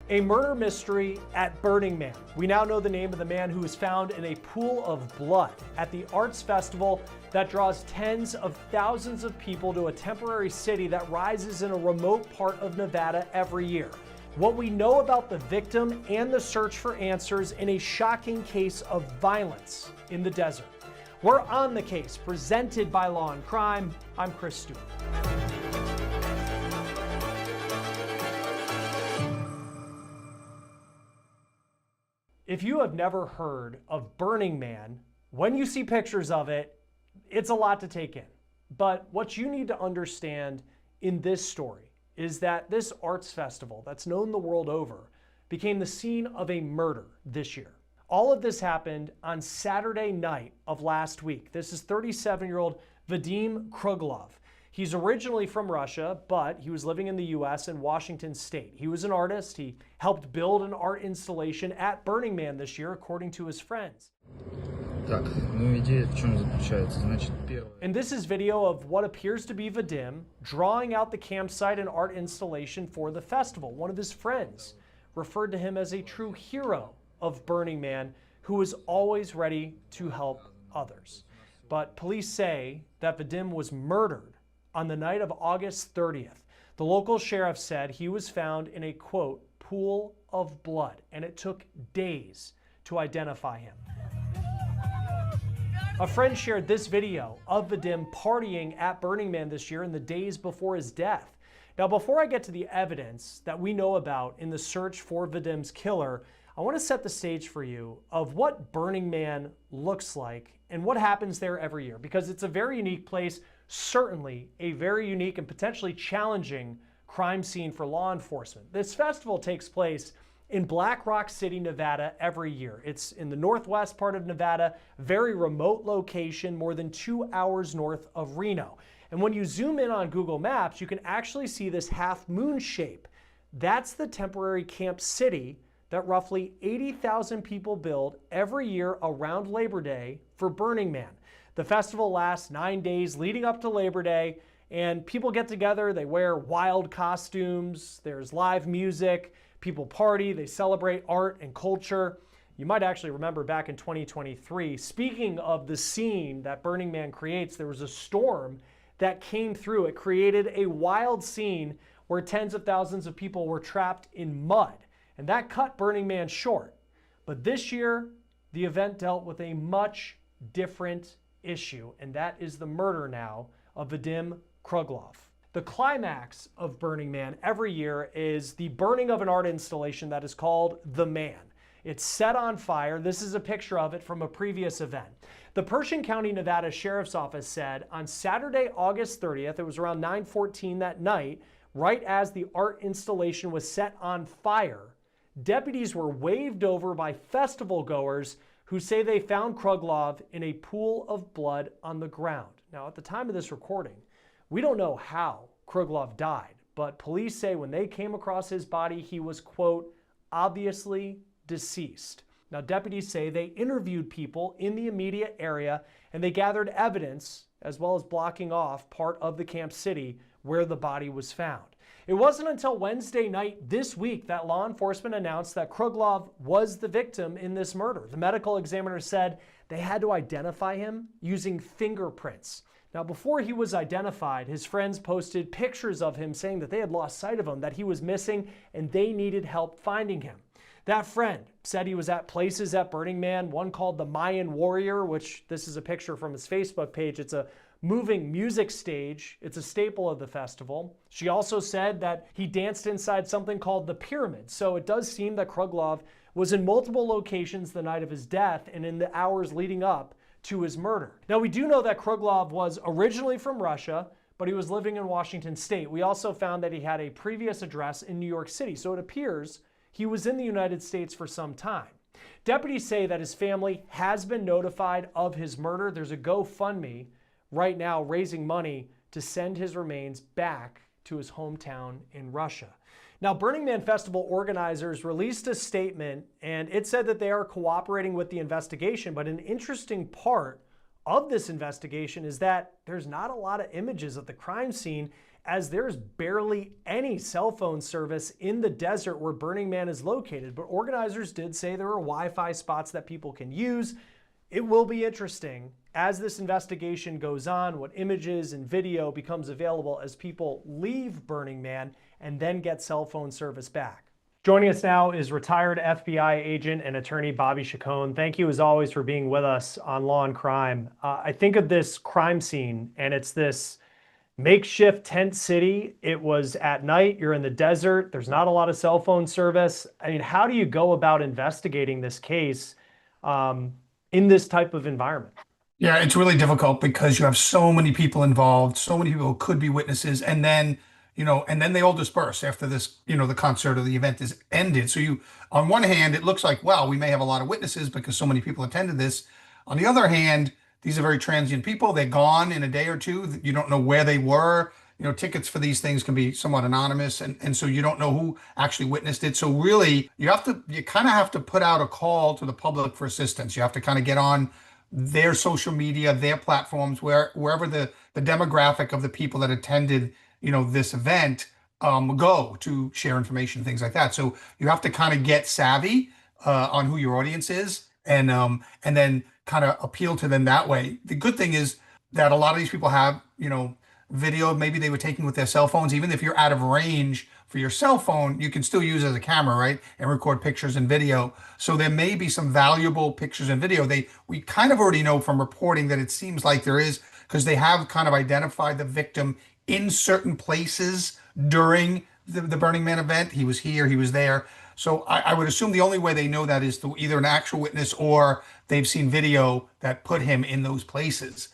A murder mystery at Burning Man. We now know the name of the man who was found in a pool of blood at the arts festival that draws tens of thousands of people to a temporary city that rises in a remote part of Nevada every year. What we know about the victim and the search for answers in a shocking case of violence in the desert. We're on the case, presented by Law&Crime. I'm Chris Stewart. If you have never heard of Burning Man, when you see pictures of it, it's a lot to take in. But what you need to understand in this story is that this arts festival that's known the world over became the scene of a murder this year. All of this happened on Saturday night of last week. This is 37-year-old Vadim Kruglov. He's originally from Russia, but he was living in the US in Washington State. He was an artist. He helped build an art installation at Burning Man this year, according to his friends. And this is video of what appears to be Vadim drawing out the campsite and art installation for the festival. One of his friends referred to him as a true hero of Burning Man who was always ready to help others. But police say that Vadim was murdered on the night of August 30th. The local sheriff said he was found in a, quote, pool of blood, and it took days to identify him. A friend shared this video of Vadim partying at Burning Man this year in the days before his death. Now, before I get to the evidence that we know about in the search for Vadim's killer, I want to set the stage for you of what Burning Man looks like and what happens there every year, because it's a very unique place, certainly a very unique and potentially challenging crime scene for law enforcement. This festival takes place in Black Rock City, Nevada every year. It's in the northwest part of Nevada, very remote location, more than 2 hours north of Reno. And when you zoom in on Google Maps, you can actually see this half moon shape. That's the temporary camp city that roughly 80,000 people build every year around Labor Day for Burning Man. The festival lasts 9 days leading up to Labor Day, and people get together, they wear wild costumes, there's live music, people party, they celebrate art and culture. You might actually remember back in 2023, speaking of the scene that Burning Man creates, there was a storm that came through. It created a wild scene where tens of thousands of people were trapped in mud. And that cut Burning Man short. But this year, the event dealt with a much different issue, and that is the murder now of Vadim Kruglov. The climax of Burning Man every year is the burning of an art installation that is called The Man. It's set on fire. This is a picture of it from a previous event. The Pershing County, Nevada Sheriff's Office said on Saturday, August 30th, it was around 9:14 that night, right as the art installation was set on fire, deputies were waved over by festival goers who say they found Kruglov in a pool of blood on the ground. Now, at the time of this recording, we don't know how Kruglov died, but police say when they came across his body, he was, quote, obviously deceased. Now, deputies say they interviewed people in the immediate area and they gathered evidence as well as blocking off part of the camp city where the body was found. It wasn't until Wednesday night this week that law enforcement announced that Kruglov was the victim in this murder. The medical examiner said they had to identify him using fingerprints. Now, before he was identified, his friends posted pictures of him saying that they had lost sight of him, that he was missing, and they needed help finding him. That friend said he was at places at Burning Man, one called the Mayan Warrior, which this is a picture from his Facebook page. It's a moving music stage. It's a staple of the festival. She also said that he danced inside something called the Pyramid. So it does seem that Kruglov was in multiple locations the night of his death and in the hours leading up to his murder. Now, we do know that Kruglov was originally from Russia, but he was living in Washington State. We also found that he had a previous address in New York City. So it appears he was in the United States for some time. Deputies say that his family has been notified of his murder. There's a GoFundMe right now raising money to send his remains back to his hometown in Russia. Now, Burning Man Festival organizers released a statement and it said that they are cooperating with the investigation, but an interesting part of this investigation is that there's not a lot of images of the crime scene as there's barely any cell phone service in the desert where Burning Man is located. But organizers did say there are Wi-Fi spots that people can use. It will be interesting as this investigation goes on, what images and video becomes available as people leave Burning Man and then get cell phone service back. Joining us now is retired FBI agent and attorney Bobby Chacon. Thank you as always for being with us on Law and Crime. I think of this crime scene and it's this makeshift tent city. It was at night, you're in the desert, there's not a lot of cell phone service. I mean, how do you go about investigating this case in this type of environment? Yeah, it's really difficult because you have so many people involved, so many people who could be witnesses, and then, and then they all disperse after this, the concert or the event is ended. So on one hand, it looks like, wow, we may have a lot of witnesses because so many people attended this. On the other hand, these are very transient people. They're gone in a day or two. You don't know where they were. Tickets for these things can be somewhat anonymous. And so you don't know who actually witnessed it. So really, you kind of have to put out a call to the public for assistance. You have to kind of get on their social media, their platforms, wherever the demographic of the people that attended, this event go to share information, things like that. So you have to kind of get savvy on who your audience is and then kind of appeal to them that way. The good thing is that a lot of these people have, video maybe they were taking with their cell phones. Even if you're out of range for your cell phone, you can still use it as a camera, right? And record pictures and video. So there may be some valuable pictures and video. We kind of already know from reporting that it seems like there is, because they have kind of identified the victim in certain places during the Burning Man event. He was here, he was there. So I would assume the only way they know that is through either an actual witness or they've seen video that put him in those places.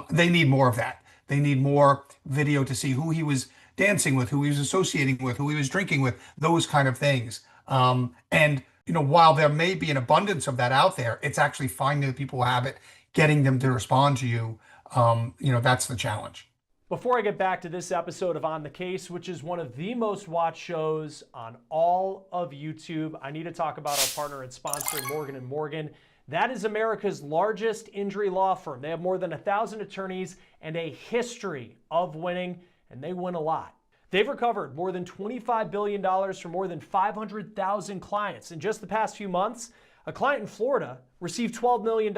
They need more of that. They need more video to see who he was dancing with, who he was associating with, who he was drinking with, those kind of things. And while there may be an abundance of that out there, it's actually finding the people who have it, getting them to respond to you. That's the challenge. Before I get back to this episode of On the Case, which is one of the most watched shows on all of YouTube, I need to talk about our partner and sponsor, Morgan & Morgan. That is America's largest injury law firm. They have more than 1,000 attorneys and a history of winning, and they win a lot. They've recovered more than $25 billion from more than 500,000 clients. In just the past few months, a client in Florida received $12 million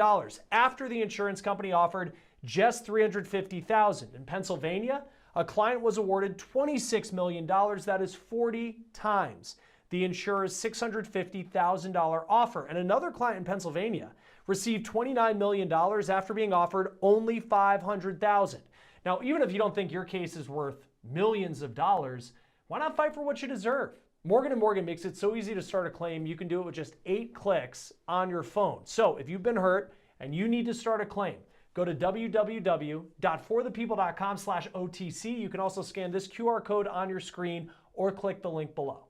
after the insurance company offered just $350,000. In Pennsylvania, a client was awarded $26 million. That is 40 times the insurer's $650,000 offer. And another client in Pennsylvania received $29 million after being offered only $500,000. Now, even if you don't think your case is worth millions of dollars, why not fight for what you deserve? Morgan & Morgan makes it so easy to start a claim. You can do it with just 8 clicks on your phone. So if you've been hurt and you need to start a claim, go to www.forthepeople.com/OTC. You can also scan this QR code on your screen or click the link below.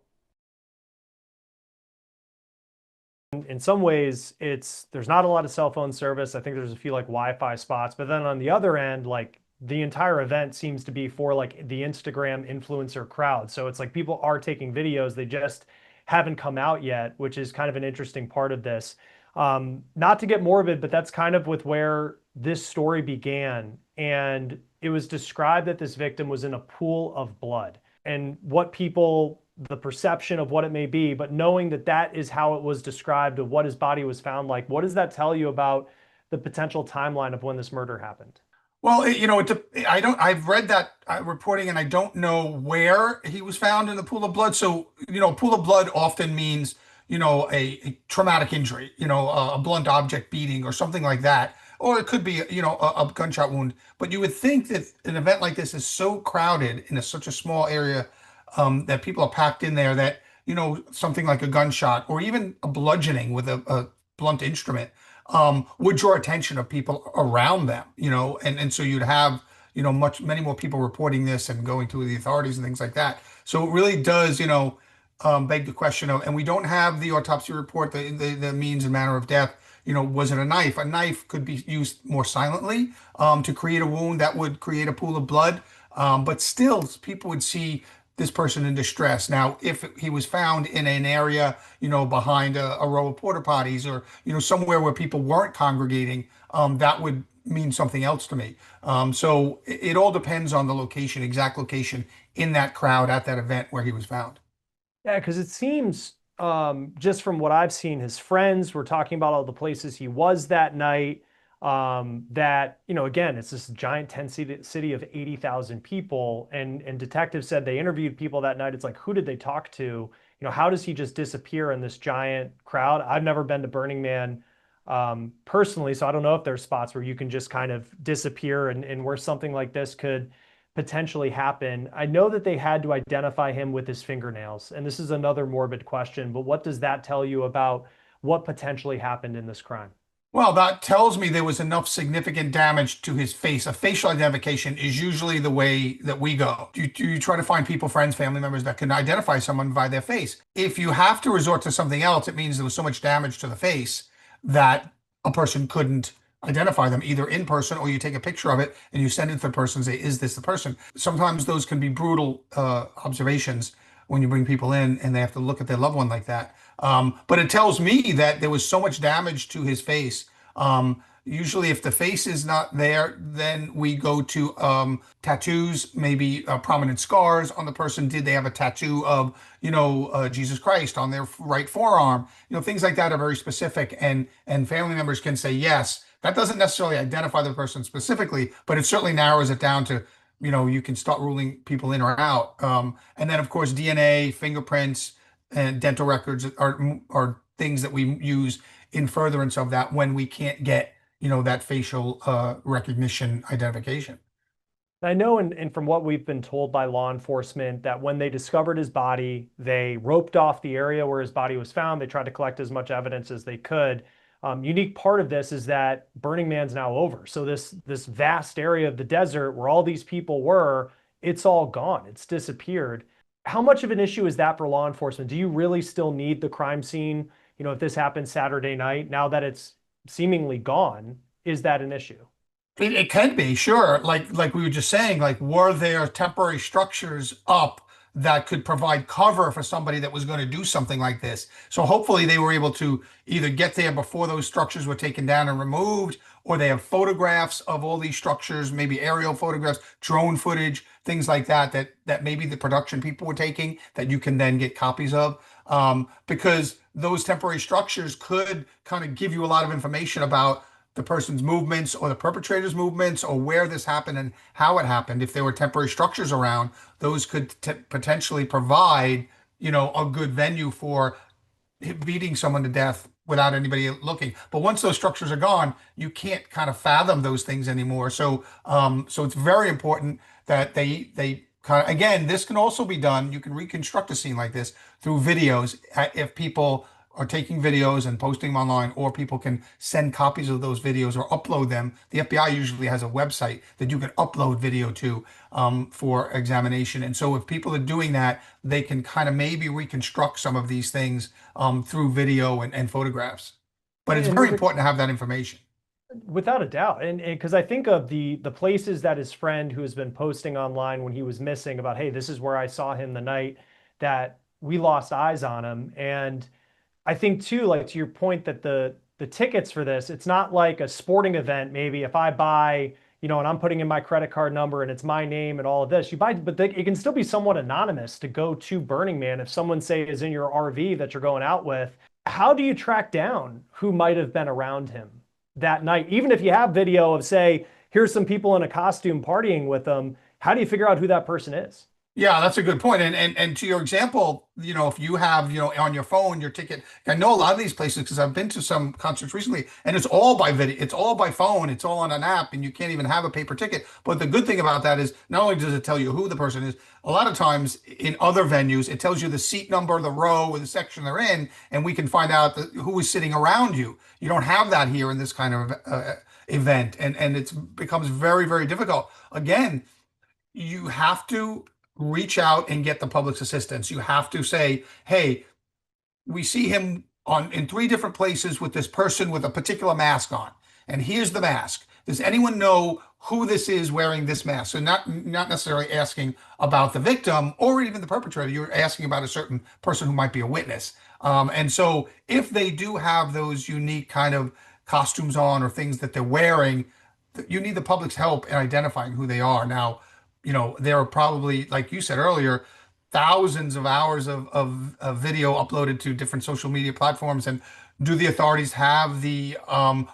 In some ways, there's not a lot of cell phone service. I think there's a few like Wi-Fi spots, but then on the other end, like the entire event seems to be for like the Instagram influencer crowd. So it's like people are taking videos, they just haven't come out yet, which is kind of an interesting part of this. Not to get morbid, but that's kind of with where this story began. And it was described that this victim was in a pool of blood, and the perception of what it may be, but knowing that that is how it was described of what his body was found like, what does that tell you about the potential timeline of when this murder happened? Well, I've read that reporting and I don't know where he was found in the pool of blood. So, pool of blood often means, a traumatic injury, a blunt object beating or something like that. Or it could be, a gunshot wound. But you would think that an event like this is so crowded in such a small area that people are packed in there that, something like a gunshot or even a bludgeoning with a blunt instrument would draw attention of people around them, and so you'd have, many more people reporting this and going to the authorities and things like that. So it really does, beg the question of, and we don't have the autopsy report, the means and manner of death. Was it a knife? A knife could be used more silently to create a wound that would create a pool of blood. But still, people would see this person in distress. Now, if he was found in an area, behind a row of porta potties or, somewhere where people weren't congregating, that would mean something else to me. So it all depends on the location, exact location in that crowd at that event where he was found. Yeah, because it seems just from what I've seen, his friends were talking about all the places he was that night. That, again, it's this giant tent city of 80,000 people. And detectives said they interviewed people that night. It's like, who did they talk to? How does he just disappear in this giant crowd? I've never been to Burning Man personally, so I don't know if there's spots where you can just kind of disappear and where something like this could potentially happen. I know that they had to identify him with his fingernails, and this is another morbid question, but what does that tell you about what potentially happened in this crime? Well, that tells me there was enough significant damage to his face. A facial identification is usually the way that we go. You try to find people, friends, family members that can identify someone by their face. If you have to resort to something else, it means there was so much damage to the face that a person couldn't identify them either in person, or you take a picture of it and you send it to the person and say, is this the person? Sometimes those can be brutal observations when you bring people in and they have to look at their loved one like that. But it tells me that there was so much damage to his face. Usually, if the face is not there, then we go to tattoos, maybe prominent scars on the person. Did they have a tattoo of, Jesus Christ on their right forearm? Things like that are very specific, and family members can say yes. That doesn't necessarily identify the person specifically, but it certainly narrows it down to, you can start ruling people in or out. And then, of course, DNA, fingerprints, and dental records are things that we use in furtherance of that when we can't get, that facial recognition identification. I know, and from what we've been told by law enforcement, that when they discovered his body, they roped off the area where his body was found. They tried to collect as much evidence as they could. Unique part of this is that Burning Man's now over. So this vast area of the desert where all these people were, it's all gone. It's disappeared. How much of an issue is that for law enforcement? Do you really still need the crime scene? If this happened Saturday night, now that it's seemingly gone, is that an issue? It can be, sure. Like we were just saying, like, were there temporary structures up that could provide cover for somebody that was going to do something like this? So hopefully they were able to either get there before those structures were taken down and removed, or they have photographs of all these structures, maybe aerial photographs, drone footage, things like that, that maybe the production people were taking that you can then get copies of. Because those temporary structures could kind of give you a lot of information about the person's movements or the perpetrator's movements or where this happened and how it happened. If there were temporary structures around, those could potentially provide, a good venue for beating someone to death without anybody looking. But once those structures are gone, you can't kind of fathom those things anymore. So it's very important that they kind of, again, this can also be done. You can reconstruct a scene like this through videos if people are taking videos and posting them online, or people can send copies of those videos or upload them. The FBI usually has a website that you can upload video to for examination. And so if people are doing that, they can kind of maybe reconstruct some of these things through video and photographs. But it's And very important to have that information. without a doubt, and because I think of the places that his friend who has been posting online when he was missing about, hey, this is where I saw him the night that we lost eyes on him. And I think too, like to your point, that the tickets for this, it's not like a sporting event. Maybe if I buy, and I'm putting in my credit card number and it's my name and all of this, you buy, but it can still be somewhat anonymous to go to Burning Man. If someone, say, is in your RV that you're going out with, how do you track down who might have been around him that night? Even if you have video of, say, here's some people in a costume partying with them, how do you figure out who that person is? Yeah, that's a good point. And to your example, if you have, on your phone, your ticket, I know a lot of these places because I've been to some concerts recently, and it's all by video, it's all by phone, it's all on an app, and you can't even have a paper ticket. But the good thing about that is not only does it tell you who the person is, a lot of times in other venues, it tells you the seat number, the row, or the section they're in, and we can find out who is sitting around you. You don't have that here in this kind of event, and it becomes very, very difficult. Again, you have to reach out and get the public's assistance. You have to say, hey, we see him in three different places with this person with a particular mask on, and here's the mask. Does anyone know who this is wearing this mask? So not necessarily asking about the victim or even the perpetrator. You're asking about a certain person who might be a witness. And so if they do have those unique kind of costumes on or things that they're wearing, you need the public's help in identifying who they are. Now, there are probably, like you said earlier, thousands of hours of video uploaded to different social media platforms. And do the authorities have the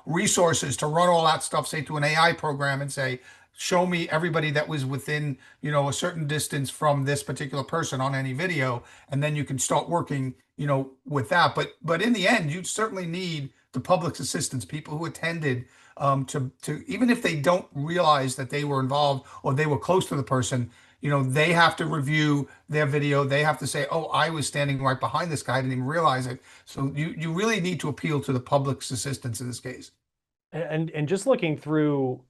resources to run all that stuff, say to an AI program and say, show me everybody that was within, a certain distance from this particular person on any video, and then you can start working, with that. But in the end, you certainly need the public's assistance, people who attended, to even if they don't realize that they were involved or they were close to the person, they have to review their video. They have to say, oh, I was standing right behind this guy. I didn't even realize it. So you really need to appeal to the public's assistance in this case. And just looking through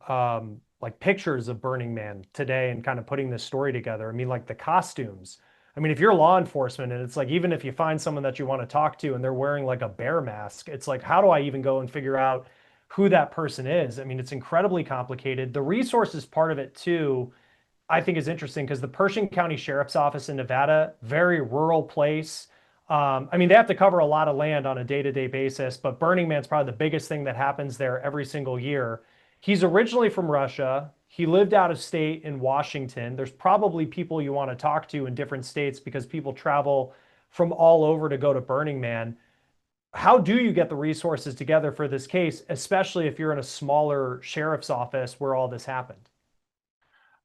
like pictures of Burning Man today and kind of putting this story together, I mean, like the costumes. I mean, if you're law enforcement and it's like, even if you find someone that you want to talk to and they're wearing like a bear mask, it's like, how do I even go and figure out who that person is? I mean, it's incredibly complicated. The resources part of it too, I think is interesting because the Pershing County Sheriff's Office in Nevada, very rural place. I mean, they have to cover a lot of land on a day-to-day basis, but Burning Man's probably the biggest thing that happens there every single year. He's originally from Russia. He lived out of state in Washington. There's probably people you want to talk to in different states because people travel from all over to go to Burning Man. How do you get the resources together for this case, especially if you're in a smaller sheriff's office where all this happened?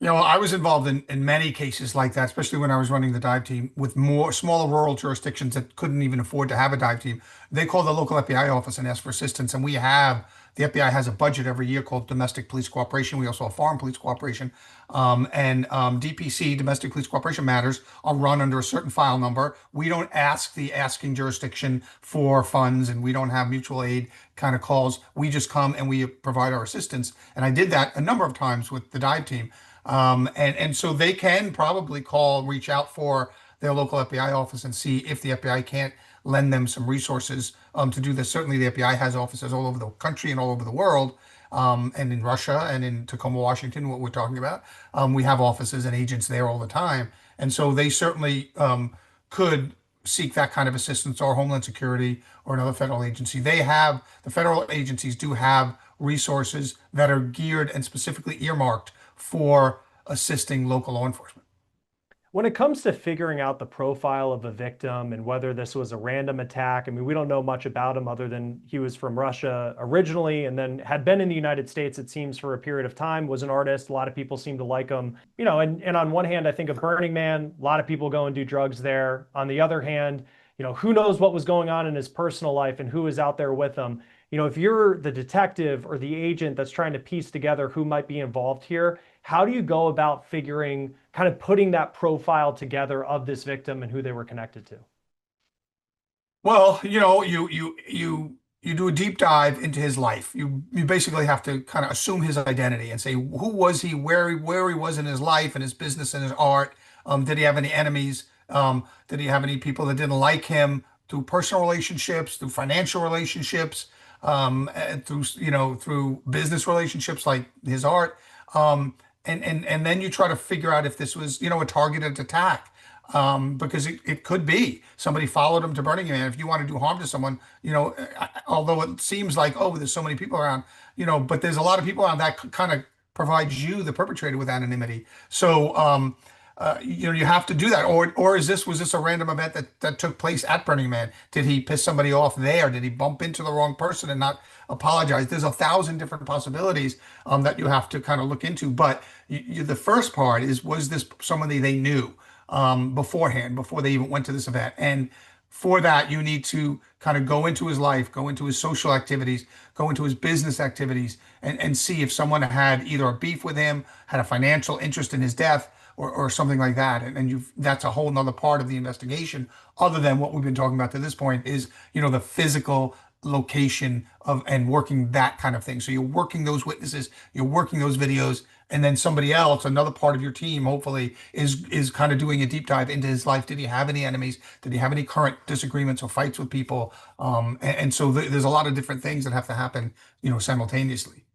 I was involved in many cases like that, especially when I was running the dive team with more smaller rural jurisdictions that couldn't even afford to have a dive team. They called the local FBI office and asked for assistance. And the FBI has a budget every year called Domestic Police Cooperation. We also have Foreign Police Cooperation. DPC, Domestic Police Cooperation matters, are run under a certain file number. We don't ask the asking jurisdiction for funds, and we don't have mutual aid kind of calls. We just come and we provide our assistance. And I did that a number of times with the dive team. And so they can probably reach out for their local FBI office and see if the FBI can't lend them some resources to do this. Certainly, the FBI has offices all over the country and all over the world, and in Russia and in Tacoma, Washington, what we're talking about. We have offices and agents there all the time. And so they certainly could seek that kind of assistance, or Homeland Security or another federal agency. The federal agencies do have resources that are geared and specifically earmarked for assisting local law enforcement. When it comes to figuring out the profile of a victim and whether this was a random attack, I mean, we don't know much about him other than he was from Russia originally and then had been in the United States, it seems, for a period of time, was an artist. A lot of people seem to like him. And on one hand, I think of Burning Man, a lot of people go and do drugs there. On the other hand, who knows what was going on in his personal life and who is out there with him. If you're the detective or the agent that's trying to piece together who might be involved here, how do you go about kind of putting that profile together of this victim and who they were connected to? Well, you do a deep dive into his life. You basically have to kind of assume his identity and say, who was he, where he was in his life and his business and his art. Did he have any enemies? Did he have any people that didn't like him, through personal relationships, through financial relationships, and through business relationships like his art. And then you try to figure out if this was, a targeted attack, because it could be somebody followed him to Burning Man. If you want to do harm to someone, although it seems like, oh, there's so many people around, but there's a lot of people around, that kind of provides you, the perpetrator, with anonymity. So, you have to do that. Or was this a random event that took place at Burning Man? Did he piss somebody off there? Did he bump into the wrong person and not apologize? There's 1,000 different possibilities that you have to kind of look into. But the first part is, was this somebody they knew beforehand, before they even went to this event? And for that, you need to kind of go into his life, go into his social activities, go into his business activities, and see if someone had either a beef with him, had a financial interest in his death, or something like that. And that's a whole nother part of the investigation, other than what we've been talking about to this point, is, the physical location of, and working that kind of thing. So you're working those witnesses, you're working those videos, and then somebody else, another part of your team, hopefully, is kind of doing a deep dive into his life. Did he have any enemies? Did he have any current disagreements or fights with people? And so there's a lot of different things that have to happen, simultaneously.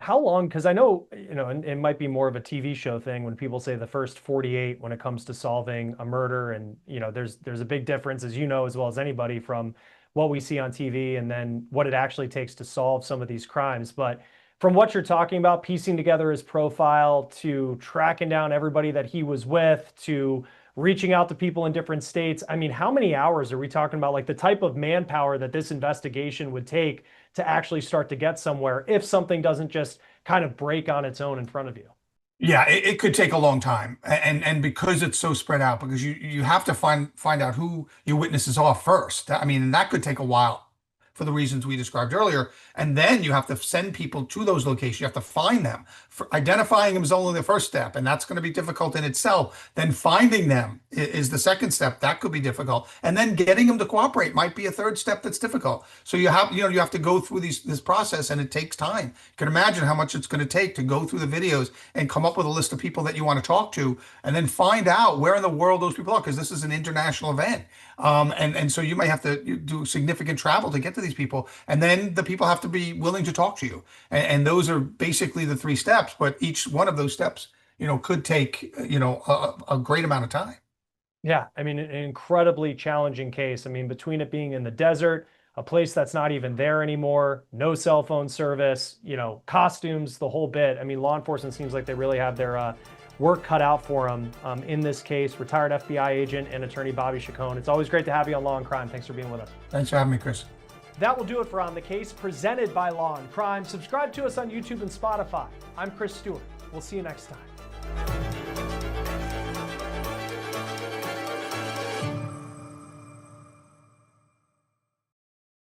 How long? Because I know, and it might be more of a TV show thing when people say the first 48 when it comes to solving a murder. And, there's a big difference, as you know, as well as anybody, from what we see on TV and then what it actually takes to solve some of these crimes. But From what you're talking about, piecing together his profile, to tracking down everybody that he was with, to reaching out to people in different states. I mean, how many hours are we talking about? Like the type of manpower that this investigation would take to actually start to get somewhere if something doesn't just kind of break on its own in front of you. Yeah, it could take a long time, and because it's so spread out, because you have to find out who your witnesses are first. I mean, and that could take a while for the reasons we described earlier. And then you have to send people to those locations. You have to find them. Identifying them is only the first step, and that's going to be difficult in itself. Then finding them is the second step. That could be difficult. And then getting them to cooperate might be a third step that's difficult. So you have to go through this process, and it takes time. You can imagine how much it's going to take to go through the videos and come up with a list of people that you want to talk to, and then find out where in the world those people are, because this is an international event. And so you may have to do significant travel to get to these people, and then the people have to be willing to talk to you. And those are basically the three steps, but each one of those steps, could take, a great amount of time. Yeah, I mean, an incredibly challenging case. I mean, between it being in the desert, a place that's not even there anymore, no cell phone service, costumes, the whole bit. I mean, law enforcement seems like they really have their work cut out for them in this case. Retired FBI agent and attorney Bobby Chacon. It's always great to have you on Law and Crime. Thanks for being with us. Thanks for having me, Chris. That will do it for On the Case, presented by Law and Crime. Subscribe to us on YouTube and Spotify. I'm Chris Stewart. We'll see you next time.